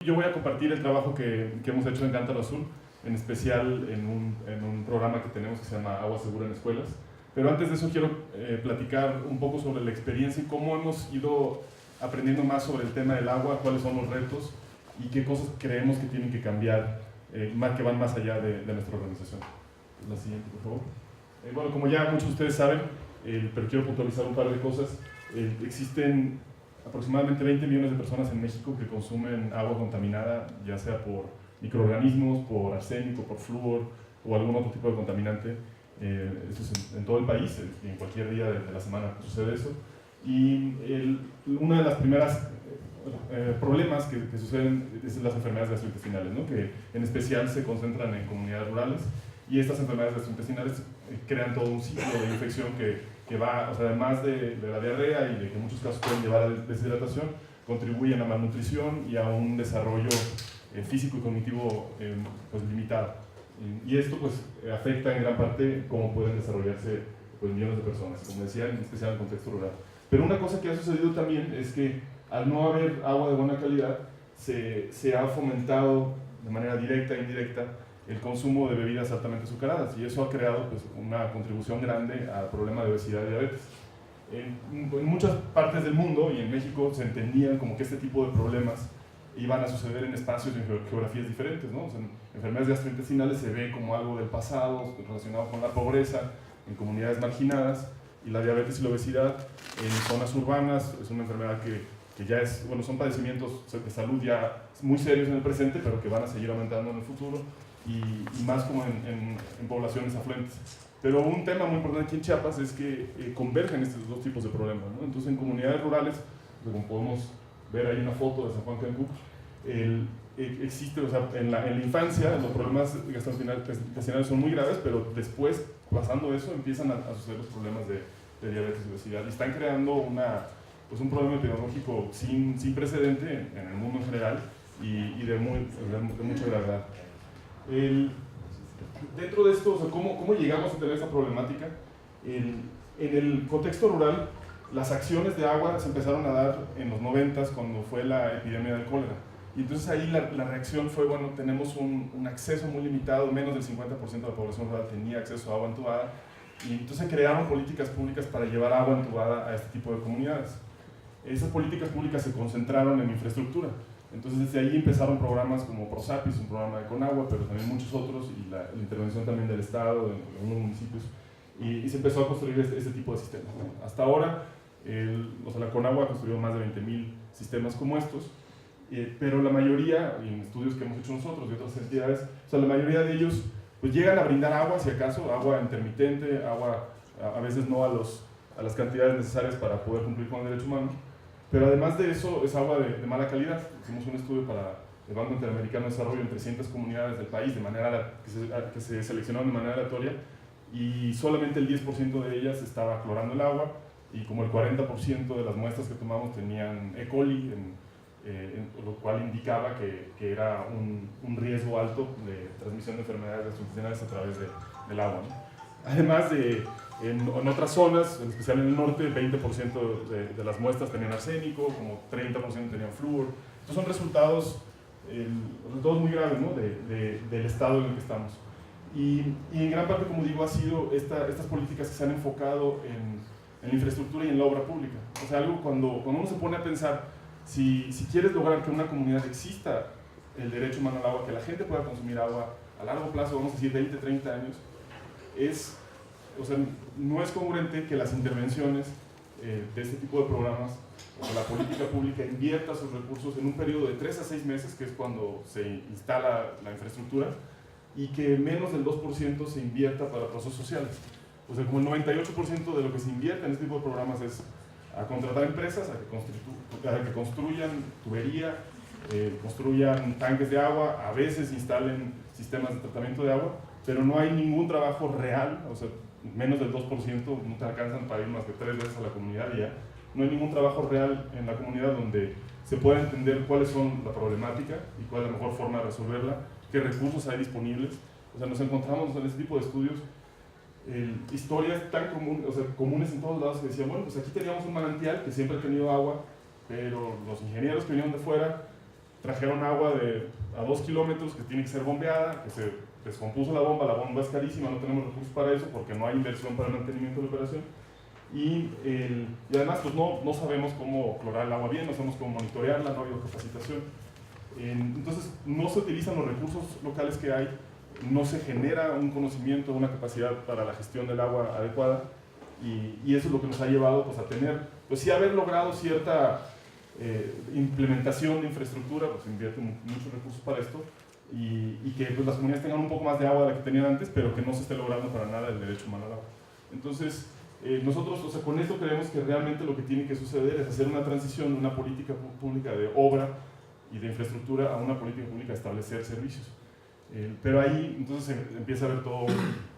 Yo voy a compartir el trabajo que hemos hecho en Cántaro Azul, en especial en un programa que tenemos que se llama Agua Segura en Escuelas. Pero antes de eso quiero platicar un poco sobre la experiencia y cómo hemos ido aprendiendo más sobre el tema del agua, cuáles son los retos y qué cosas creemos que tienen que cambiar, que van más allá de nuestra organización. La siguiente, por favor. Bueno, como ya muchos de ustedes saben, pero quiero puntualizar un par de cosas. Existen aproximadamente 20 millones de personas en México que consumen agua contaminada, ya sea por microorganismos, por arsénico, por flúor o algún otro tipo de contaminante. Esto es en todo el país, en cualquier día de la semana sucede eso. Y uno de los primeros problemas que suceden es las enfermedades gastrointestinales, ¿no? Que en especial se concentran en comunidades rurales, y estas enfermedades gastrointestinales crean todo un ciclo de infección que va, o sea, además de la diarrea y de que en muchos casos pueden llevar a deshidratación, contribuyen a malnutrición y a un desarrollo físico y cognitivo pues, limitado. Y esto pues, afecta en gran parte cómo pueden desarrollarse pues, millones de personas, como decía, en especial en el contexto rural. Pero una cosa que ha sucedido también es que al no haber agua de buena calidad, se ha fomentado de manera directa e indirecta el consumo de bebidas altamente azucaradas, y eso ha creado pues, una contribución grande al problema de obesidad y diabetes. En muchas partes del mundo y en México se entendían como que este tipo de problemas iban a suceder en espacios y en geografías diferentes, ¿no? O sea, enfermedades gastrointestinales se ve como algo del pasado relacionado con la pobreza en comunidades marginadas, y la diabetes y la obesidad en zonas urbanas es una enfermedad que ya es, bueno, son padecimientos de salud ya muy serios en el presente, pero que van a seguir aumentando en el futuro, y más como en poblaciones afluentes. Pero un tema muy importante aquí en Chiapas es que convergen estos dos tipos de problemas, ¿no? Entonces, en comunidades rurales, como podemos ver ahí una foto de San Juan Cancún, existe, o sea, en la infancia los problemas gastrointestinales son muy graves, pero después, pasando eso, empiezan a suceder los problemas de diabetes y obesidad, y están creando pues un problema epidemiológico sin precedente en el mundo en general, y de mucha gravedad. Dentro de esto, o sea, ¿cómo llegamos a tener esa problemática? En el contexto rural, las acciones de agua se empezaron a dar en los 90s, cuando fue la epidemia del cólera. Y entonces ahí la reacción fue, bueno, tenemos un acceso muy limitado, menos del 50% de la población rural tenía acceso a agua entubada, y entonces se crearon políticas públicas para llevar agua entubada a este tipo de comunidades. Esas políticas públicas se concentraron en infraestructura. Entonces desde ahí empezaron programas como ProSapis, un programa de Conagua, pero también muchos otros, y la intervención también del Estado, de algunos municipios, y se empezó a construir este tipo de sistemas, ¿no? Hasta ahora, o sea, la Conagua ha construido más de 20,000 sistemas como estos, pero la mayoría, en estudios que hemos hecho nosotros y otras entidades, o sea, la mayoría de ellos pues llegan a brindar agua, si acaso, agua intermitente, agua a veces no a las cantidades necesarias para poder cumplir con el derecho humano. Pero además de eso, es agua de mala calidad. Hicimos un estudio para el Banco Interamericano de Desarrollo en 300 comunidades del país que se seleccionaron de manera aleatoria, y solamente el 10% de ellas estaba clorando el agua, y como el 40% de las muestras que tomamos tenían E. coli, lo cual indicaba que era un riesgo alto de transmisión de enfermedades gastrointestinales a través del agua, ¿no? Además en otras zonas, en especial en el norte, 20% de las muestras tenían arsénico, como 30% tenían flúor. Estos son resultados muy graves, ¿no? del estado en el que estamos. Y en gran parte, como digo, ha sido estas políticas que se han enfocado en la infraestructura y en la obra pública. O sea, algo cuando uno se pone a pensar, si quieres lograr que en una comunidad exista el derecho humano al agua, que la gente pueda consumir agua a largo plazo, vamos a decir 20, 30 años, o sea, no es congruente que las intervenciones de este tipo de programas, o la política pública, invierta sus recursos en un periodo de 3 a 6 meses, que es cuando se instala la infraestructura, y que menos del 2% se invierta para procesos sociales. O sea, como el 98% de lo que se invierte en este tipo de programas es a contratar empresas, a que construyan tubería, construyan tanques de agua, a veces instalen sistemas de tratamiento de agua, pero no hay ningún trabajo real, o sea, menos del 2% no te alcanzan para ir más de 3 veces a la comunidad y ya. No hay ningún trabajo real en la comunidad donde se pueda entender cuáles son la problemática y cuál es la mejor forma de resolverla, qué recursos hay disponibles. O sea, nos encontramos en este tipo de estudios historias tan comunes en todos lados, que decían, bueno, pues aquí teníamos un manantial que siempre ha tenido agua, pero los ingenieros que vinieron de fuera trajeron agua a 2 kilómetros que tiene que ser bombeada, que se descompuso la bomba es carísima, no tenemos recursos para eso porque no hay inversión para el mantenimiento de la operación. Y además pues no sabemos cómo clorar el agua bien, no sabemos cómo monitorearla, no ha habido capacitación. Entonces no se utilizan los recursos locales que hay, no se genera un conocimiento, una capacidad para la gestión del agua adecuada, y eso es lo que nos ha llevado pues, a tener, pues sí haber logrado cierta implementación de infraestructura, pues invierte muchos recursos para esto, y que pues, las comunidades tengan un poco más de agua de la que tenían antes, pero que no se esté logrando para nada el derecho humano al agua. Entonces, nosotros, o sea, con esto creemos que realmente lo que tiene que suceder es hacer una transición de una política pública de obra y de infraestructura a una política pública de establecer servicios. Pero ahí entonces empieza a haber todo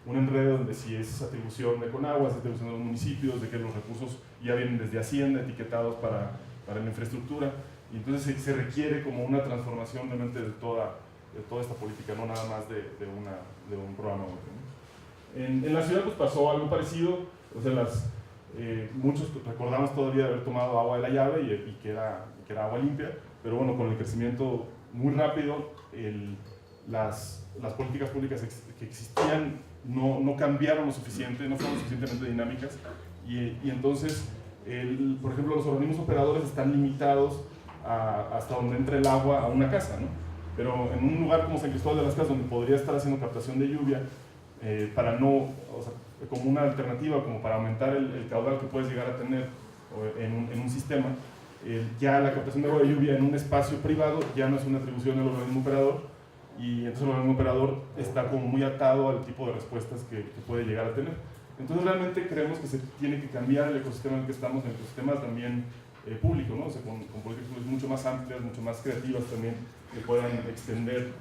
un enredo de si es atribución de Conagua, es atribución de los municipios, de que los recursos ya vienen desde Hacienda etiquetados para la infraestructura, y entonces se requiere como una transformación realmente de toda esta política, no nada más de un programa. En la ciudad pues pasó algo parecido, o sea, muchos recordamos todavía haber tomado agua de la llave y que era agua limpia, pero bueno, con el crecimiento muy rápido, las políticas públicas que existían no cambiaron lo suficiente, no fueron lo suficientemente dinámicas, y entonces, por ejemplo, los organismos operadores están limitados hasta donde entra el agua a una casa, ¿no? Pero en un lugar como San Cristóbal de las Casas, donde podría estar haciendo captación de lluvia, o sea, como una alternativa, como para aumentar el caudal que puedes llegar a tener en un sistema, ya la captación de agua de lluvia en un espacio privado ya no es una atribución del organismo operador, y entonces el organismo operador está como muy atado al tipo de respuestas que puede llegar a tener. Entonces realmente creemos que se tiene que cambiar el ecosistema en el que estamos, en el ecosistema también público, ¿no? O sea, con políticas públicas mucho más amplias, mucho más creativas también, que puedan extender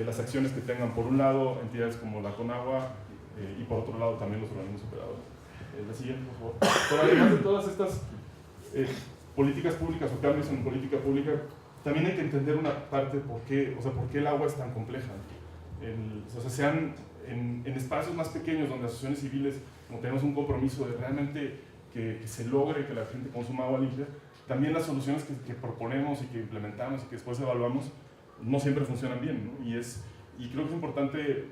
las acciones que tengan, por un lado, entidades como la Conagua, y por otro lado también los organismos operadores. La siguiente, por favor. Pero además de todas estas políticas públicas o cambios en política pública, también hay que entender una parte por qué el agua es tan compleja. O sea, en espacios más pequeños donde asociaciones civiles, como tenemos un compromiso de realmente que se logre que la gente consuma agua limpia, también las soluciones que proponemos y que implementamos y que después evaluamos no siempre funcionan bien, ¿no? Y creo que es importante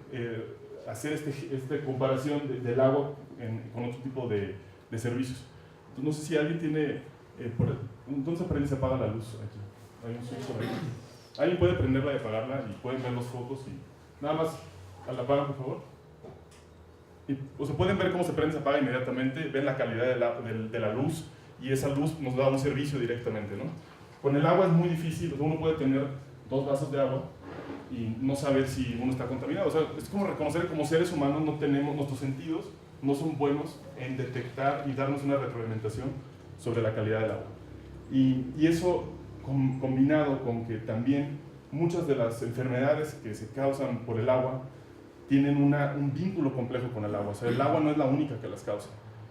hacer esta comparación del agua con otro tipo de servicios. Entonces, no sé si alguien tiene... ¿Dónde se prende y se apaga la luz aquí? Hay un switch por ahí. Alguien puede prenderla y apagarla y pueden ver los focos y nada más la apagan, por favor. O sea, pueden ver cómo se prende y se apaga inmediatamente, ven la calidad de la luz, y esa luz nos da un servicio directamente, ¿no? Con el agua es muy difícil, uno puede tener 2 vasos de agua y no saber si uno está contaminado. O sea, es como reconocer que como seres humanos no tenemos, nuestros sentidos no son buenos en detectar y darnos una retroalimentación sobre la calidad del agua. Y eso combinado con que también muchas de las enfermedades que se causan por el agua tienen un vínculo complejo con el agua. O sea, el agua no es la única que las causa.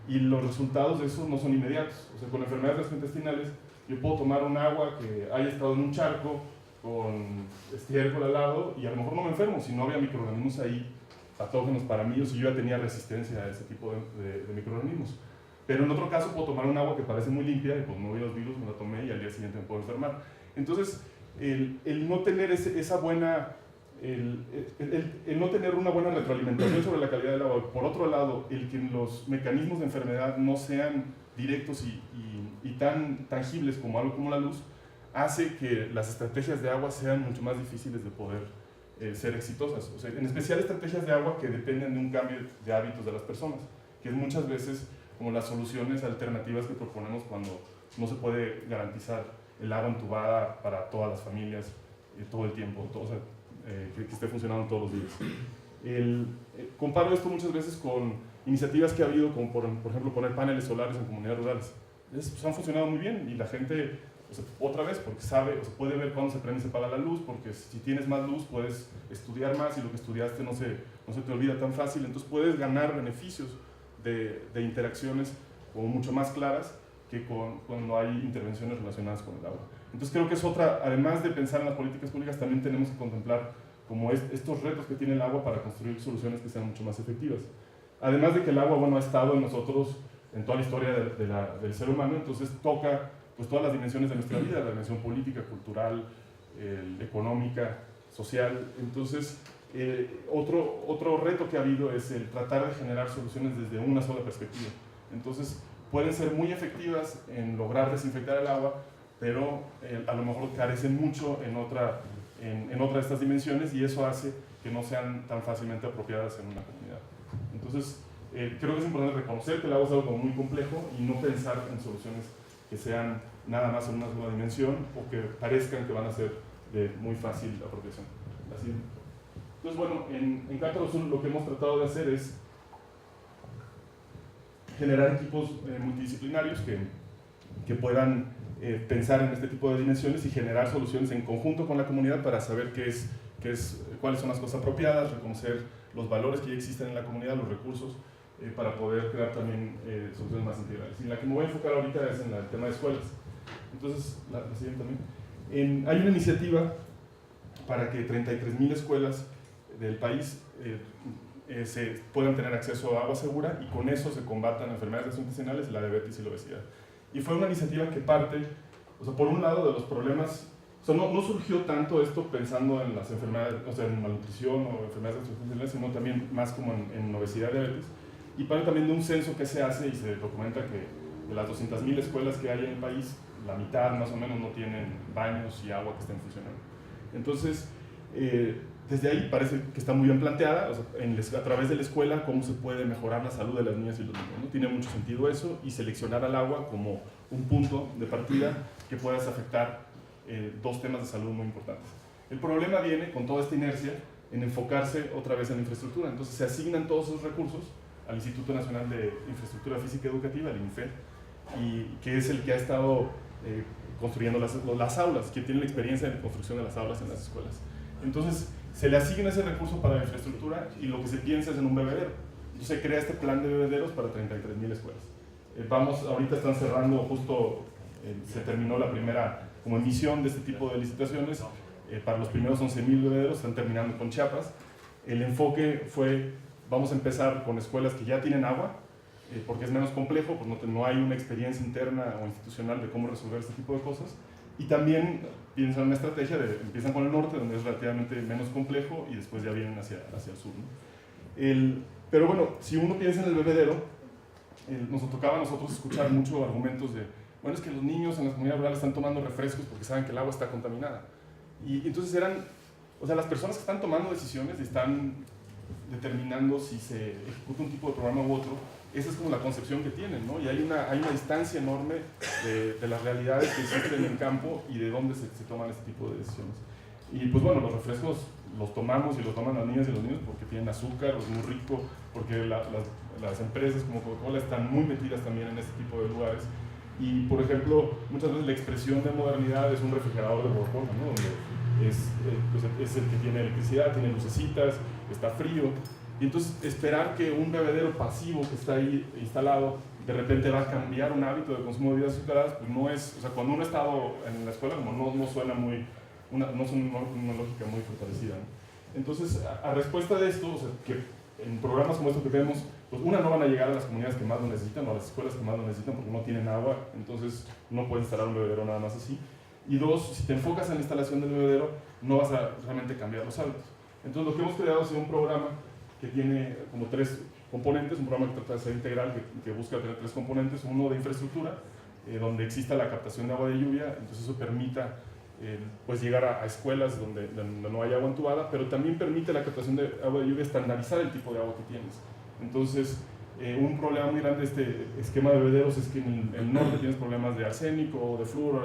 Y los resultados de eso no son inmediatos. O sea, con enfermedades gastrointestinales, yo puedo tomar un agua que haya estado en un charco con estiércol al lado y a lo mejor no me enfermo si no había microorganismos ahí patógenos para mí, o si yo ya tenía resistencia a ese tipo de microorganismos. Pero en otro caso puedo tomar un agua que parece muy limpia y pues no vi los virus, me la tomé y al día siguiente me puedo enfermar. Entonces, el no tener esa buena... el no tener una buena retroalimentación sobre la calidad del agua, por otro lado, el que los mecanismos de enfermedad no sean directos y tan tangibles como algo como la luz, hace que las estrategias de agua sean mucho más difíciles de poder ser exitosas. O sea, en especial estrategias de agua que dependen de un cambio de hábitos de las personas, que es muchas veces como las soluciones alternativas que proponemos cuando no se puede garantizar el agua entubada para todas las familias todo el tiempo, o sea, que esté funcionando todos los días. Comparo esto muchas veces con iniciativas que ha habido, como por ejemplo poner paneles solares en comunidades rurales. Pues han funcionado muy bien y la gente, o sea, otra vez, porque sabe, o sea, puede ver cuándo se prende y se apaga la luz, porque si tienes más luz puedes estudiar más y lo que estudiaste no se te olvida tan fácil, entonces puedes ganar beneficios de interacciones como mucho más claras que cuando hay intervenciones relacionadas con el agua. Entonces creo que es otra, además de pensar en las políticas públicas, también tenemos que contemplar como estos retos que tiene el agua para construir soluciones que sean mucho más efectivas. Además de que el agua, bueno, ha estado en nosotros en toda la historia del ser humano, entonces toca pues todas las dimensiones de nuestra vida, la dimensión política, cultural, económica, social. Entonces, otro reto que ha habido es el tratar de generar soluciones desde una sola perspectiva. Entonces, pueden ser muy efectivas en lograr desinfectar el agua, pero a lo mejor carecen mucho en otra de estas dimensiones, y eso hace que no sean tan fácilmente apropiadas en una comunidad. Entonces, creo que es importante reconocer que el agua es algo como muy complejo y no pensar en soluciones que sean nada más en una sola dimensión o que parezcan que van a ser de muy fácil apropiación. Así. Entonces, bueno, en Cántaro Sur lo que hemos tratado de hacer es generar equipos multidisciplinarios que puedan pensar en este tipo de dimensiones y generar soluciones en conjunto con la comunidad para saber cuáles son las cosas apropiadas, reconocer los valores que ya existen en la comunidad, los recursos, para poder crear también soluciones más integrales. Y la que me voy a enfocar ahorita es en el tema de escuelas. Entonces, la siguiente también. Hay una iniciativa para que 33,000 escuelas del país se puedan tener acceso a agua segura, y con eso se combatan enfermedades gastrointestinales, la diabetes y la obesidad. Y fue una iniciativa que parte, o sea, por un lado de los problemas, o sea, no surgió tanto esto pensando en las enfermedades, o sea, en malnutrición o enfermedades gastrointestinales, sino también más como en obesidad y diabetes. Y parte también de un censo que se hace y se documenta que de las 200,000 escuelas que hay en el país, la mitad más o menos no tienen baños y agua que estén funcionando. Entonces, desde ahí parece que está muy bien planteada, o sea, a través de la escuela, cómo se puede mejorar la salud de las niñas y los niños, ¿no? Tiene mucho sentido eso, y seleccionar al agua como un punto de partida que puedas afectar dos temas de salud muy importantes. El problema viene con toda esta inercia en enfocarse otra vez en la infraestructura. Entonces se asignan todos esos recursos al Instituto Nacional de Infraestructura Física Educativa, el INFED, y que es el que ha estado construyendo las aulas, que tiene la experiencia en construcción de las aulas en las escuelas. Entonces, se le asigna ese recurso para la infraestructura, y lo que se piensa es en un bebedero. Entonces, se crea este plan de bebederos para 33,000 escuelas. Ahorita están cerrando, justo se terminó la primera como emisión de este tipo de licitaciones, para los primeros 11,000 bebederos, están terminando con Chiapas. El enfoque fue, vamos a empezar con escuelas que ya tienen agua, porque es menos complejo, pues no hay una experiencia interna o institucional de cómo resolver este tipo de cosas. Y también piensan una estrategia empiezan con el norte, donde es relativamente menos complejo, y después ya vienen hacia el sur, ¿no? Pero bueno, si uno piensa en el bebedero, nos tocaba a nosotros escuchar muchos argumentos de, bueno, es que los niños en las comunidades rurales están tomando refrescos porque saben que el agua está contaminada. Y entonces o sea, las personas que están tomando decisiones y están determinando si se ejecuta un tipo de programa u otro, esa es como la concepción que tienen, ¿no? Y hay una distancia enorme de las realidades que existen en el campo y de dónde se toman este tipo de decisiones. Y pues bueno, los refrescos los tomamos y los toman las niñas y los niños porque tienen azúcar, es muy rico, porque las empresas como Coca-Cola están muy metidas también en este tipo de lugares. Y por ejemplo, muchas veces la expresión de modernidad es un refrigerador de Coca-Cola, ¿no? Donde es el que tiene electricidad, tiene lucecitas, está frío. Y entonces esperar que un bebedero pasivo que está ahí instalado de repente va a cambiar un hábito de consumo de bebidas azucaradas, pues no es, o sea, cuando uno ha estado en la escuela como no suena muy, no es una lógica muy fortalecida, ¿no? Entonces, a respuesta de esto, o sea, que en programas como estos que vemos, pues no van a llegar a las comunidades que más lo necesitan o a las escuelas que más lo necesitan porque no tienen agua, entonces no puedes instalar un bebedero nada más así. Y dos, si te enfocas en la instalación del bebedero, no vas a realmente cambiar los hábitos. Entonces, lo que hemos creado es un programa que tiene como 3 componentes, un programa que trata de ser integral, que busca tener 3 componentes, uno de infraestructura, donde exista la captación de agua de lluvia, entonces eso permita pues llegar a escuelas donde no hay agua entubada, pero también permite la captación de agua de lluvia estandarizar el tipo de agua que tienes. Entonces, un problema muy grande de este esquema de bebederos es que en el norte tienes problemas de arsénico, de flúor,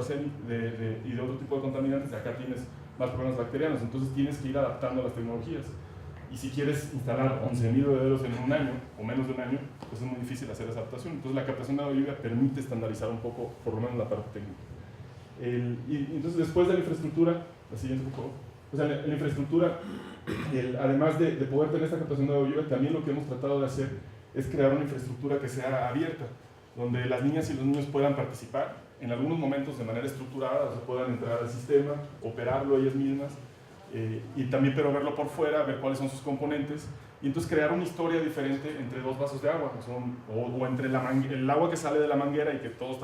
y de otro tipo de contaminantes, y acá tienes más problemas bacterianos, entonces tienes que ir adaptando a las tecnologías. Y si quieres instalar 11,000 bebederos en un año, o menos de un año, pues es muy difícil hacer esa adaptación. Entonces la captación de agua de lluvia permite estandarizar un poco, por lo menos la parte técnica. Y entonces después de la infraestructura, la siguiente por favor, o sea, la infraestructura, además de poder tener esta captación de agua de lluvia, también lo que hemos tratado de hacer es crear una infraestructura que sea abierta, donde las niñas y los niños puedan participar, en algunos momentos de manera estructurada, o sea, puedan entrar al sistema, operarlo ellas mismas, y también pero verlo por fuera, ver cuáles son sus componentes, y entonces crear una historia diferente entre 2 vasos de agua, o entre el agua que sale de la manguera y que todos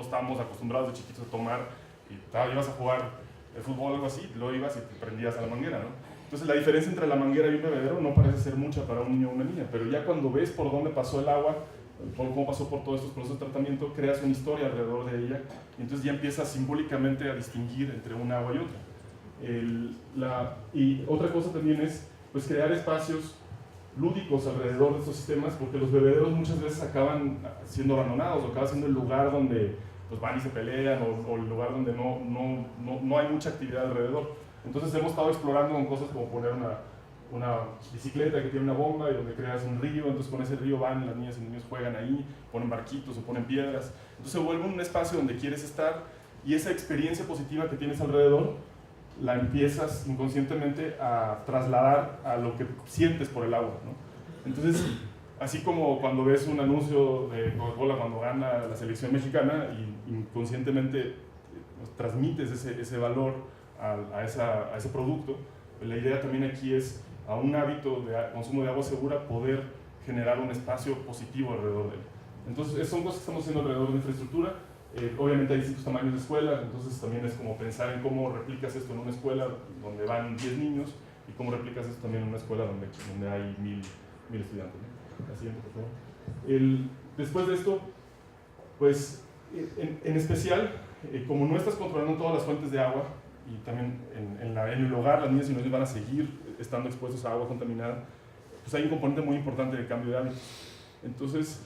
estábamos acostumbrados de chiquitos a tomar, y ibas a jugar el fútbol o algo así, luego ibas y te prendías a la manguera, ¿no? Entonces la diferencia entre la manguera y un bebedero no parece ser mucha para un niño o una niña, pero ya cuando ves por dónde pasó el agua, cómo pasó por todos estos procesos de tratamiento, creas una historia alrededor de ella, y entonces ya empiezas simbólicamente a distinguir entre un agua y otra. Y otra cosa también es pues, crear espacios lúdicos alrededor de estos sistemas, porque los bebederos muchas veces acaban siendo abandonados, o acaban siendo el lugar donde pues, van y se pelean, o el lugar donde no hay mucha actividad alrededor. Entonces hemos estado explorando con cosas como poner una bicicleta que tiene una bomba y donde creas un río, entonces con ese río van las niñas y niños juegan ahí, ponen barquitos o ponen piedras, entonces se vuelve un espacio donde quieres estar, y esa experiencia positiva que tienes alrededor la empiezas inconscientemente a trasladar a lo que sientes por el agua, ¿no? Entonces, así como cuando ves un anuncio de Coca-Cola cuando gana la selección mexicana y inconscientemente transmites ese valor a ese producto, la idea también aquí es a un hábito de consumo de agua segura poder generar un espacio positivo alrededor de él. Entonces, son cosas que estamos haciendo alrededor de infraestructura. Obviamente hay distintos tamaños de escuelas, entonces también es como pensar en cómo replicas esto en una escuela donde van 10 niños y cómo replicas esto también en una escuela donde hay 1000 estudiantes, ¿no? La siguiente, por favor. Después de esto, pues en especial, como no estás controlando todas las fuentes de agua y también en el hogar las niñas y niños van a seguir estando expuestos a agua contaminada, pues hay un componente muy importante de cambio de hábitos. Entonces,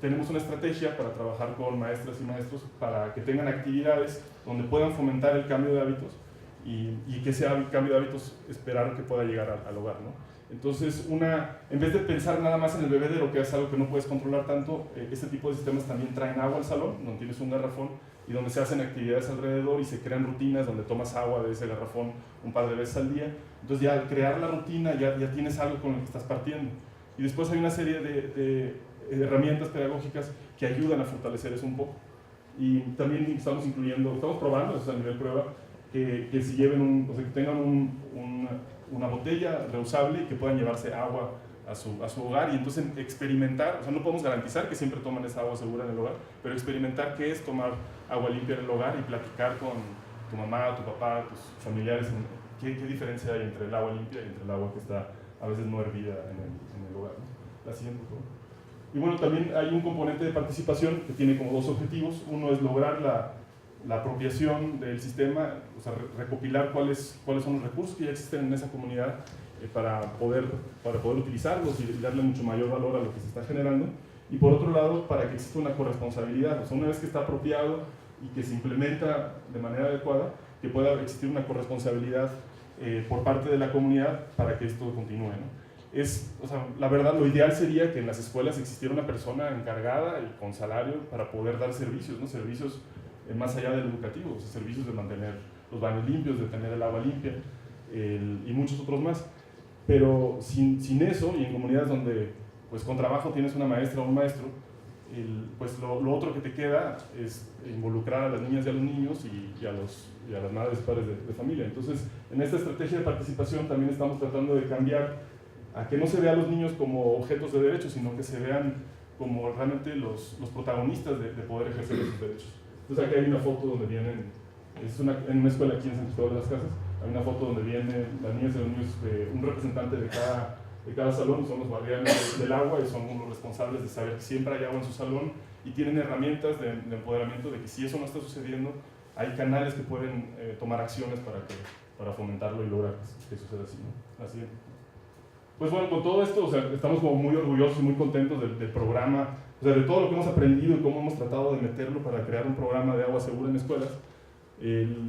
tenemos una estrategia para trabajar con maestras y maestros para que tengan actividades donde puedan fomentar el cambio de hábitos y que ese cambio de hábitos esperar que pueda llegar al hogar, ¿no? Entonces, en vez de pensar nada más en el bebedero, que es algo que no puedes controlar tanto, este tipo de sistemas también traen agua al salón, donde tienes un garrafón y donde se hacen actividades alrededor y se crean rutinas donde tomas agua de ese garrafón un par de veces al día. Entonces ya al crear la rutina ya tienes algo con lo que estás partiendo. Y después hay una serie de herramientas pedagógicas que ayudan a fortalecer eso un poco. Y también estamos probando, eso es a nivel prueba, que si lleven que tengan una botella reusable y que puedan llevarse agua a su hogar y entonces experimentar, o sea, no podemos garantizar que siempre toman esa agua segura en el hogar, pero experimentar qué es tomar agua limpia en el hogar y platicar con tu mamá, tu papá, tus familiares, qué diferencia hay entre el agua limpia y entre el agua que está a veces no hervida en el hogar, ¿no? La siguiente, por favor. Y bueno, también hay un componente de participación que tiene como dos objetivos. Uno es lograr la apropiación del sistema, o sea, recopilar cuáles son los recursos que ya existen en esa comunidad para poder utilizarlos y darle mucho mayor valor a lo que se está generando. Y por otro lado, para que exista una corresponsabilidad, o sea, una vez que está apropiado y que se implementa de manera adecuada, que pueda existir una corresponsabilidad por parte de la comunidad para que esto continúe, ¿no? O sea, la verdad, lo ideal sería que en las escuelas existiera una persona encargada y con salario para poder dar servicios, ¿no? Servicios más allá del educativo, o sea, servicios de mantener los baños limpios, de tener el agua limpia y muchos otros más. Pero sin eso, y en comunidades donde pues, con trabajo tienes una maestra o un maestro, pues lo otro que te queda es involucrar a las niñas y a los niños y a las madres y padres de familia. Entonces, en esta estrategia de participación también estamos tratando de cambiar a que no se vean a los niños como objetos de derechos, sino que se vean como realmente los protagonistas de poder ejercer esos derechos. Entonces aquí hay una foto donde vienen, en una escuela aquí en San Cristóbal de las Casas, hay una foto donde vienen las niñas y los niños, un representante de cada salón, son los guardianes del agua y son los responsables de saber que siempre hay agua en su salón y tienen herramientas de empoderamiento de que si eso no está sucediendo, hay canales que pueden tomar acciones para fomentarlo y lograr que suceda así, ¿no? Así. Pues bueno, con todo esto, o sea, estamos como muy orgullosos y muy contentos del programa, o sea, de todo lo que hemos aprendido y cómo hemos tratado de meterlo para crear un programa de agua segura en escuelas.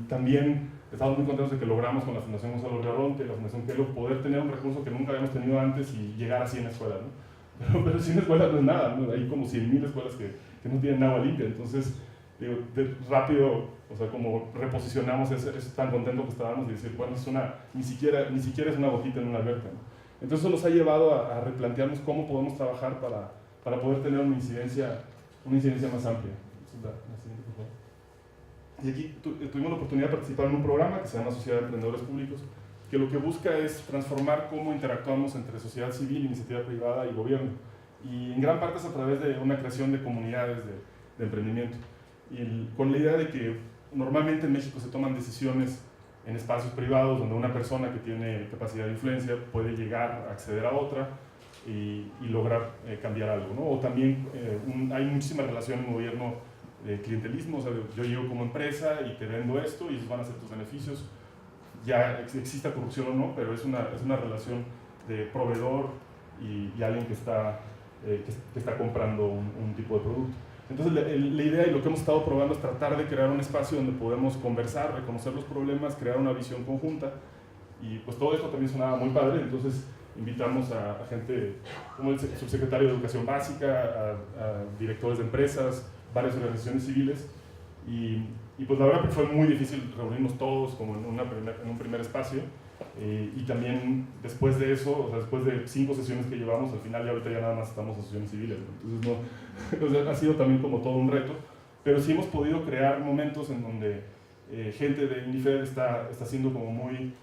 También estamos muy contentos de que logramos con la Fundación Gonzalo Rearonte, la Fundación Kelo, poder tener un recurso que nunca habíamos tenido antes y llegar a 100 escuelas, ¿no? Pero 100 escuelas no es nada, ¿no? Hay como 100,000 escuelas que no tienen agua limpia, entonces rápido, o sea, como reposicionamos eso tan contento que estábamos de decir, bueno, ni siquiera es una gotita en una alberca, ¿no? Entonces eso nos ha llevado a replantearnos cómo podemos trabajar para poder tener una incidencia más amplia. La siguiente, por favor. Y aquí tuvimos la oportunidad de participar en un programa que se llama Sociedad de Emprendedores Públicos, que lo que busca es transformar cómo interactuamos entre sociedad civil, iniciativa privada y gobierno. Y en gran parte es a través de una creación de comunidades de emprendimiento. Y con la idea de que normalmente en México se toman decisiones en espacios privados donde una persona que tiene capacidad de influencia puede llegar a acceder a otra y lograr cambiar algo, ¿no? O también hay muchísima relación en el gobierno de clientelismo, o sea, yo llego como empresa y te vendo esto y esos van a ser tus beneficios, ya exista corrupción o no, pero es una relación de proveedor y alguien que está comprando un tipo de producto. Entonces la idea y lo que hemos estado probando es tratar de crear un espacio donde podemos conversar, reconocer los problemas, crear una visión conjunta, y pues todo esto también sonaba muy padre. Entonces invitamos a gente como el subsecretario de Educación Básica, a directores de empresas, varias organizaciones civiles, y pues la verdad que fue muy difícil reunirnos todos como en un primer espacio, y también después de eso, o sea, después de 5 sesiones que llevamos, al final ya ahorita ya nada más estamos en sesiones civiles, ¿no? Entonces entonces ha sido también como todo un reto, pero sí hemos podido crear momentos en donde gente de INIFED está siendo como muy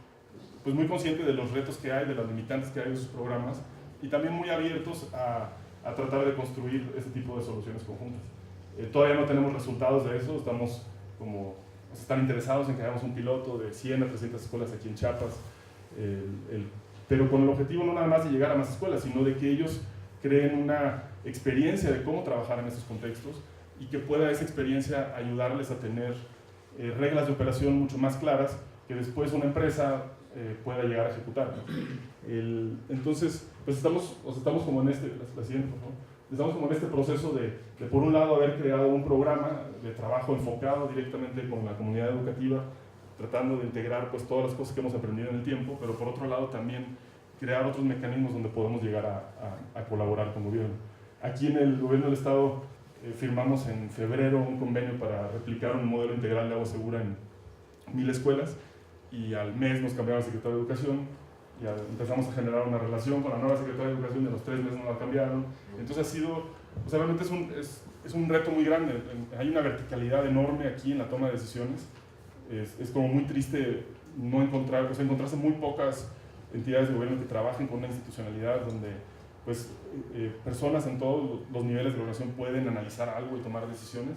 consciente de los retos que hay, de las limitantes que hay en sus programas, y también muy abiertos a tratar de construir ese tipo de soluciones conjuntas. Todavía no tenemos resultados de eso, están interesados en que hagamos un piloto de 100 a 300 escuelas aquí en Chiapas, pero con el objetivo no nada más de llegar a más escuelas, sino de que ellos creen una experiencia de cómo trabajar en estos contextos y que pueda esa experiencia ayudarles a tener reglas de operación mucho más claras que después una empresa pueda llegar a ejecutar, ¿no? Entonces, pues estamos como en la siguiente, por favor. Estamos como en este proceso de por un lado haber creado un programa de trabajo enfocado directamente con la comunidad educativa, tratando de integrar pues todas las cosas que hemos aprendido en el tiempo, pero por otro lado también crear otros mecanismos donde podemos llegar a colaborar con el gobierno. Aquí en el gobierno del estado firmamos en febrero un convenio para replicar un modelo integral de agua segura en 1000 escuelas, y al mes nos cambiaron al secretario de Educación, y empezamos a generar una relación con la nueva secretaria de Educación, de los 3 meses nos la cambiaron. Entonces ha sido, o sea, realmente es un reto muy grande, hay una verticalidad enorme aquí en la toma de decisiones, es como muy triste no encontrarse muy pocas entidades de gobierno que trabajen con una institucionalidad donde pues, personas en todos los niveles de la organización pueden analizar algo y tomar decisiones,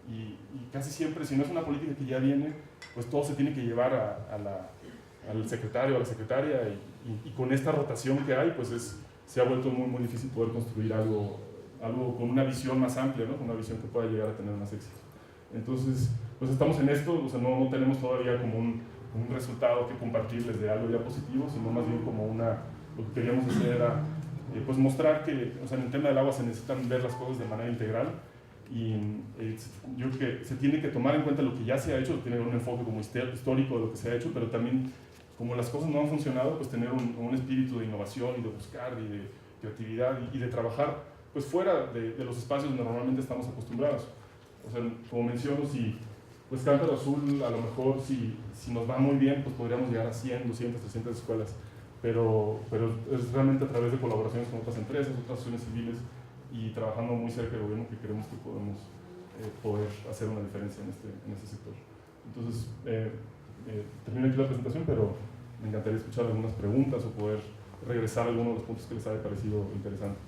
y casi siempre, si no es una política que ya viene, pues todo se tiene que llevar al secretario, a la secretaria, y con esta rotación que hay, pues se ha vuelto muy, muy difícil poder construir algo con una visión más amplia, ¿no? Con una visión que pueda llegar a tener más éxito. Entonces, pues estamos en esto, o sea, no tenemos todavía como un resultado que compartirles de algo ya positivo, sino más bien como lo que queríamos hacer era pues mostrar que, o sea, en el tema del agua se necesitan ver las cosas de manera integral, y yo creo que se tiene que tomar en cuenta lo que ya se ha hecho, tiene un enfoque como histórico de lo que se ha hecho, pero también como las cosas no han funcionado, pues tener un espíritu de innovación y de buscar y de creatividad y de trabajar pues fuera de los espacios donde normalmente estamos acostumbrados. O sea, como menciono, si pues Cántaro Azul, a lo mejor si nos va muy bien, pues podríamos llegar a 100, 200, 300 escuelas, pero es realmente a través de colaboraciones con otras empresas, otras asociaciones civiles, y trabajando muy cerca del gobierno que creemos que podemos poder hacer una diferencia en este sector. Entonces, termino aquí la presentación, pero me encantaría escuchar algunas preguntas o poder regresar a algunos de los puntos que les haya parecido interesantes.